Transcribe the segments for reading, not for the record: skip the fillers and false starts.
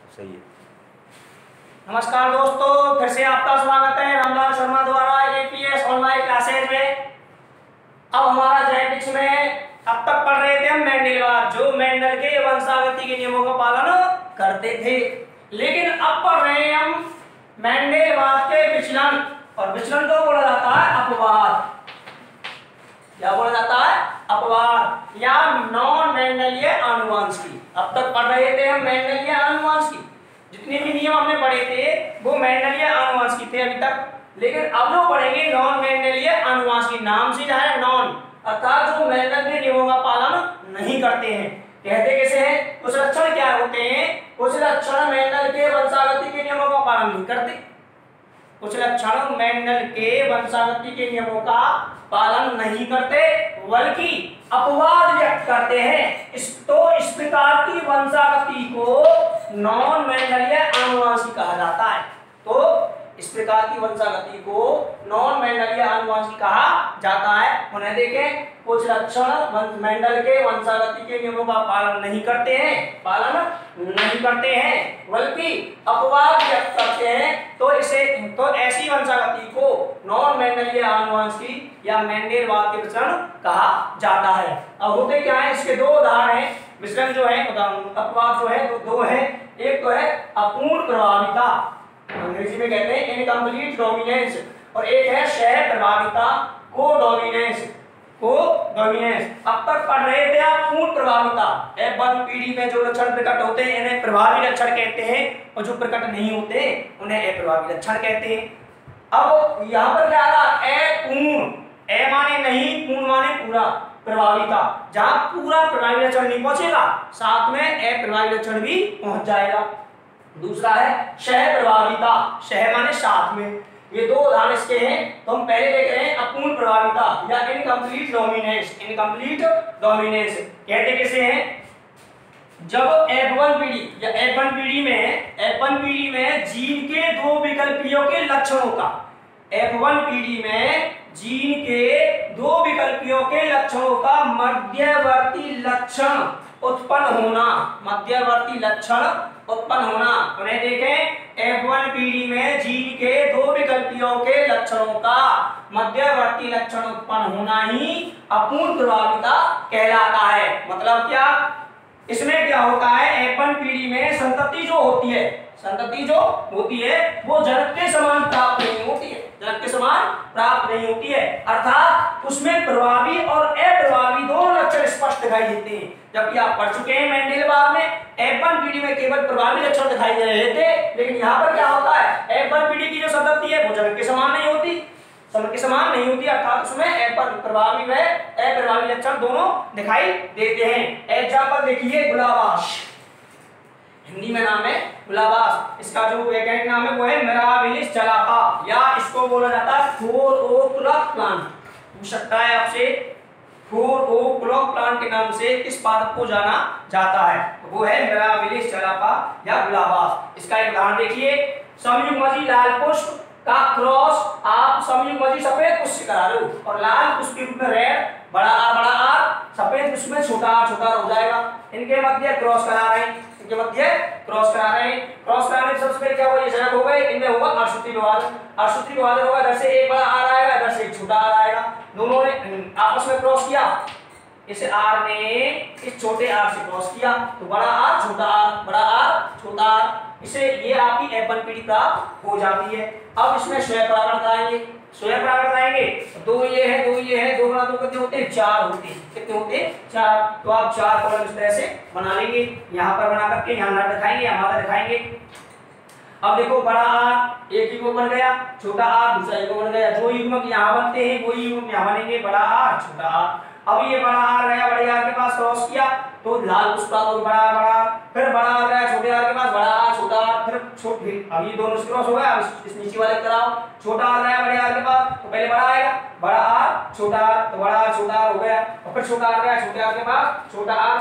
सही है। नमस्कार दोस्तों, फिर से आपका स्वागत है रामलाल शर्मा द्वारा एपीएस ऑनलाइन क्लासेज में। अब हमारा जेनेटिक्स में अब तक पढ़ रहे थे हम मेंडलवाद, जो मेंडल के वंशागति के नियमों का पालन करते थे। लेकिन अब पढ़ रहे हैं हम मेंडलवाद के विचलन, और विचलन को बोला जाता है अपवाद। क्या बोला जाता है? अपवाद या नॉन मेंडलीय आनुवंशिकी। अब तक पढ़ रहे थे हम मेंडलीय आनुवंशिकी, जितने भी नियम हमने पढ़े थे वो मेंडलीय आनुवंशिकी थे अभी तक। लेकिन अब जो पढ़ेंगे नॉन मेंडलीय आनुवंशिकी, नाम से है नॉन, अर्थात जो मेंडल के नियमों का पालन नहीं करते हैं। कहते कैसे हैं? कुछ लक्षण क्या होते हैं? कुछ लक्षण मेंडल के वंशागति के नियमों का पालन नहीं करते। कुछ लक्षण मेंडल के वंशागति के नियमों का पालन नहीं करते, बल्कि अपवाद व्यक्त करते हैं। इस प्रकार की वंशागति को नॉन मेंडलीय आनुवंशिकी कहा जाता है। तो इस प्रकार की वंशागति को नॉन मेंडलीय आनुवंशिकी कहा जाता है। उन्हें देखें, कुछ लक्षण मेंडल के वंशागति के नियमों का पालन नहीं करते हैं, बल्कि अपवाद व्यक्त करते हैं। तो ऐसी वंशागति को नॉन मेंडलीय आनुवंशिकी या मेंडलवाद के विचलन कहा जाता है। अब होते क्या है? इसके दो उदाहरण हैं। विचलन जो है, अपवाद जो है, तो दो है। एक तो है अपूर्ण प्रभाविता, अंग्रेजी में कहते हैं इनकम्प्लीट डोमिनेंस, और एक है सह प्रभाविता, कोडोमिनेंस। अब तक पढ़ रहे थे आप पूर्ण प्रभाविता। F1 पीढ़ी में जो लक्षण प्रकट होते हैं इन्हें प्रभावी लक्षण कहते हैं, और जो प्रकट नहीं होते उन्हें अप्रभावी लक्षण कहते हैं। अब यहाँ पर क्या आ रहा? अपूर्ण, ए माने नहीं, पूर्ण माने पूरा, प्रभाविता। जहां पूरा प्रभावी लक्षण नहीं पहुंचेगा, साथ में अप्रभावी लक्षण भी पहुंच जाएगा। दूसरा है सह प्रभाविता, सह माने साथ में। ये दो उदाहरण इसके हैं। तो हम पहले देख रहे हैं अपूर्ण प्रभाविता या इनकम्प्लीट डोमिनेंस। कहते कैसे हैं? जब F1 पीढ़ी में जीन के दो विकल्पियों के लक्षणों का, F1 पीढ़ी में जीन के दो विकल्पियों के लक्षणों का मध्यवर्ती लक्षण उत्पन्न होना, उन्हें देखें। F1 पीढ़ी में जीन के दो विकल्पियों के लक्षणों का मध्यवर्ती लक्षण उत्पन्न होना ही अपूर्ण प्रभाविता कहलाता है। मतलब क्या? इसमें क्या होता है? F1 पीढ़ी में संतति जो होती है वो जनक के समान प्राप्त नहीं होती है, अर्थात उसमें प्रभावी और अप्रभावी दोनों लक्षण स्पष्ट दिखाई देते हैं। जबकि आप पढ़ चुके हैं मेंडलवाद में F1 पीढ़ी में केवल प्रभावी लक्षण दिखाई दे रहे थे, लेकिन यहाँ पर क्या होता है? F1 पीढ़ी की जो संतति है वो जनक के समान नहीं होती, अर्थात उसमें प्रभावी व अप्रभावी लक्षण दोनों दिखाई देते हैं। एग्जाम्पल देखिए, गुलाबाश, हिंदी में नाम है गुलाबाश। इसका जो वैज्ञानिक नाम है वो है मिराबिलिस चलापा, या इसको बोला जाता है 4 ओक क्लॉक प्लांट। पूछ सकता है आपसे 4 ओक क्लॉक प्लांट के नाम से किस पादप को जाना जाता है? तो वो है मिराबिलिस चलापा या गुलाबाश। इसका एक उदाहरण देखिए, समयुग्मजी लाल पुष्प का क्रॉस आप समयुग्मजी सफेद पुष्प करा लो, और लाल पुष्प के रूप में रेड, बड़ा आर, सफेद पुष्प में छोटा आर हो जाएगा। इनके मध्य क्रॉस करा रहे हैं, क्रॉस कराने से सबसे पहले क्या होगा? ये जनक हो गए, इनमें होगा अर्धसूत्री विभाजन होगा। इधर से एक बड़ा आर आएगा, इधर से एक छोटा आर आएगा। दोनों ने आपस में क्रॉस किया, इस आर ने इस छोटे आर से क्रॉस किया, तो बड़ा आर छोटा आर, इसे ये आपकी F1 पीढ़ी प्राप्त हो जाती है। अब इसमें स्वयं परागण कराएंगे, दो ये है, दो गुना दो कितने होते हैं? 4 होते हैं। कितने होते हैं? 4। तो आप 4 कॉलम इस तरह से बना लेंगे। यहाँ पर बना करके यहाँ नर दिखाएंगे, यहाँ मादा दिखाएंगे। अब देखो, बड़ा आर एक युग्मक बन गया, छोटा आर दूसरा युग्मक बन गया। जो युग्मक यहाँ बनते हैं वही युग्मक यहाँ बनेंगे, बड़ा आर छोटा आर। अब ये बड़ा आर गया, बड़े आर के पास क्रॉस किया तो लाल पुष्प तो बड़ा, फिर बड़ा आर गया छोटे आर के पास, बड़ा आर छोटा आर, फिर छोटे, अब ये दोनों क्रॉस हो गया। इस नीचे वाले कराओ, छोटा आर गया बड़े आर के पास, तो पहले बड़ा आएगा, बड़ा आर छोटा आर, तो बड़ा आर छोटा आर हो गया, और फिर छोटा आर गया छोटे आर के पास, छोटा आर।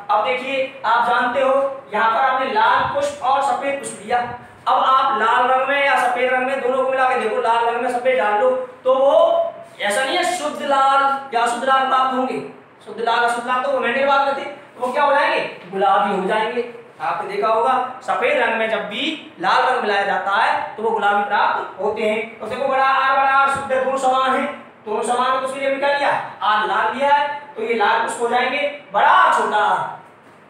अब देखिए, आप जानते हो यहाँ पर आपने लाल पुष्प और सफेद पुष्प लिया। अब आप लाल रंग में या सफेद रंग में दोनों को मिला के देखो, लाल रंग में सफेद डाल दो, तो वो ऐसा नहीं है शुद्ध लाल या अशुद्ध लाल प्राप्त होंगे। शुद्ध लाल अशुद्ध लाल तो वो मेंडलवाद में थे, तो वो क्या हो जाएंगे? गुलाबी हो जाएंगे। आपने देखा होगा सफेद रंग में जब भी लाल रंग मिलाया जाता है तो वो गुलाबी प्राप्त होते हैं। तो देखो बड़ा आर शुद्ध दोनों समान है, दोनों समान है तो उसके लिए क्या लिया, आर लाल लिया है, तो ये लाल पुष्प हो जाएंगे बड़ा छोटा आर।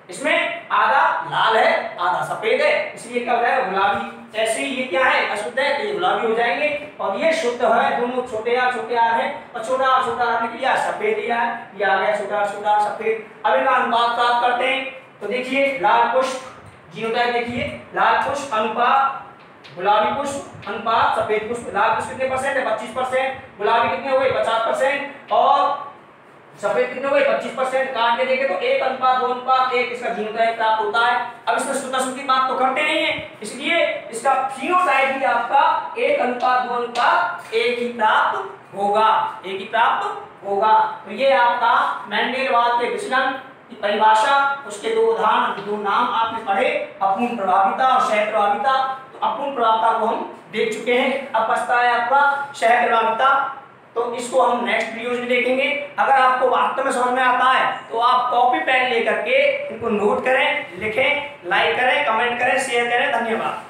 इसमें आधा लाल है आधा सफेद है, इसलिए क्या हो जाएगा गुलाबी। ऐसे ही ये क्या है अशुद्ध है तो ये गुलाबी हो जाएंगे, और ये शुद्ध है दोनों छोटे आर है, और छोटा आर ने लिया सफेद लिया है, ये आ गया छोटा आर सफेद। अब इनका अनुपात प्राप्त करते हैं। तो देखिए लाल पुष्प जीनोटाइप, देखिए लाल पुष्प अनुपात गुलाबी पुष्प अनुपात सफेद पुष्प। लाल पुष्प कितने परसेंट है 25%, गुलाबी कितने हो गए 50%, और सफेद कितने हो गए 25%। काट के देखे तो 1:2:1 इसका जीनोटाइप प्राप्त होता है। अब इसमें शुद्ध की बात तो करते नहीं है, इसलिए इसका फिनोटाइप भी आपका 1:2:1 ही प्राप्त होगा, एक ही प्राप्त होगा। तो ये आपका मेंडेलवाद के विचलन की परिभाषा, उसके दो उदाहरण, दो नाम आपने पढ़े, अपूर्ण प्रभाविता और सह प्रभाविता। तो अपूर्ण प्रभाविता को हम देख चुके हैं, अब बचता है आपका सह प्रभाविता, तो इसको हम नेक्स्ट वीडियोज में देखेंगे। अगर आपको वास्तव में समझ में आता है तो आप कॉपी पेन लेकर के इनको नोट करें, लिखें, लाइक करें, कमेंट करें, शेयर करें। धन्यवाद।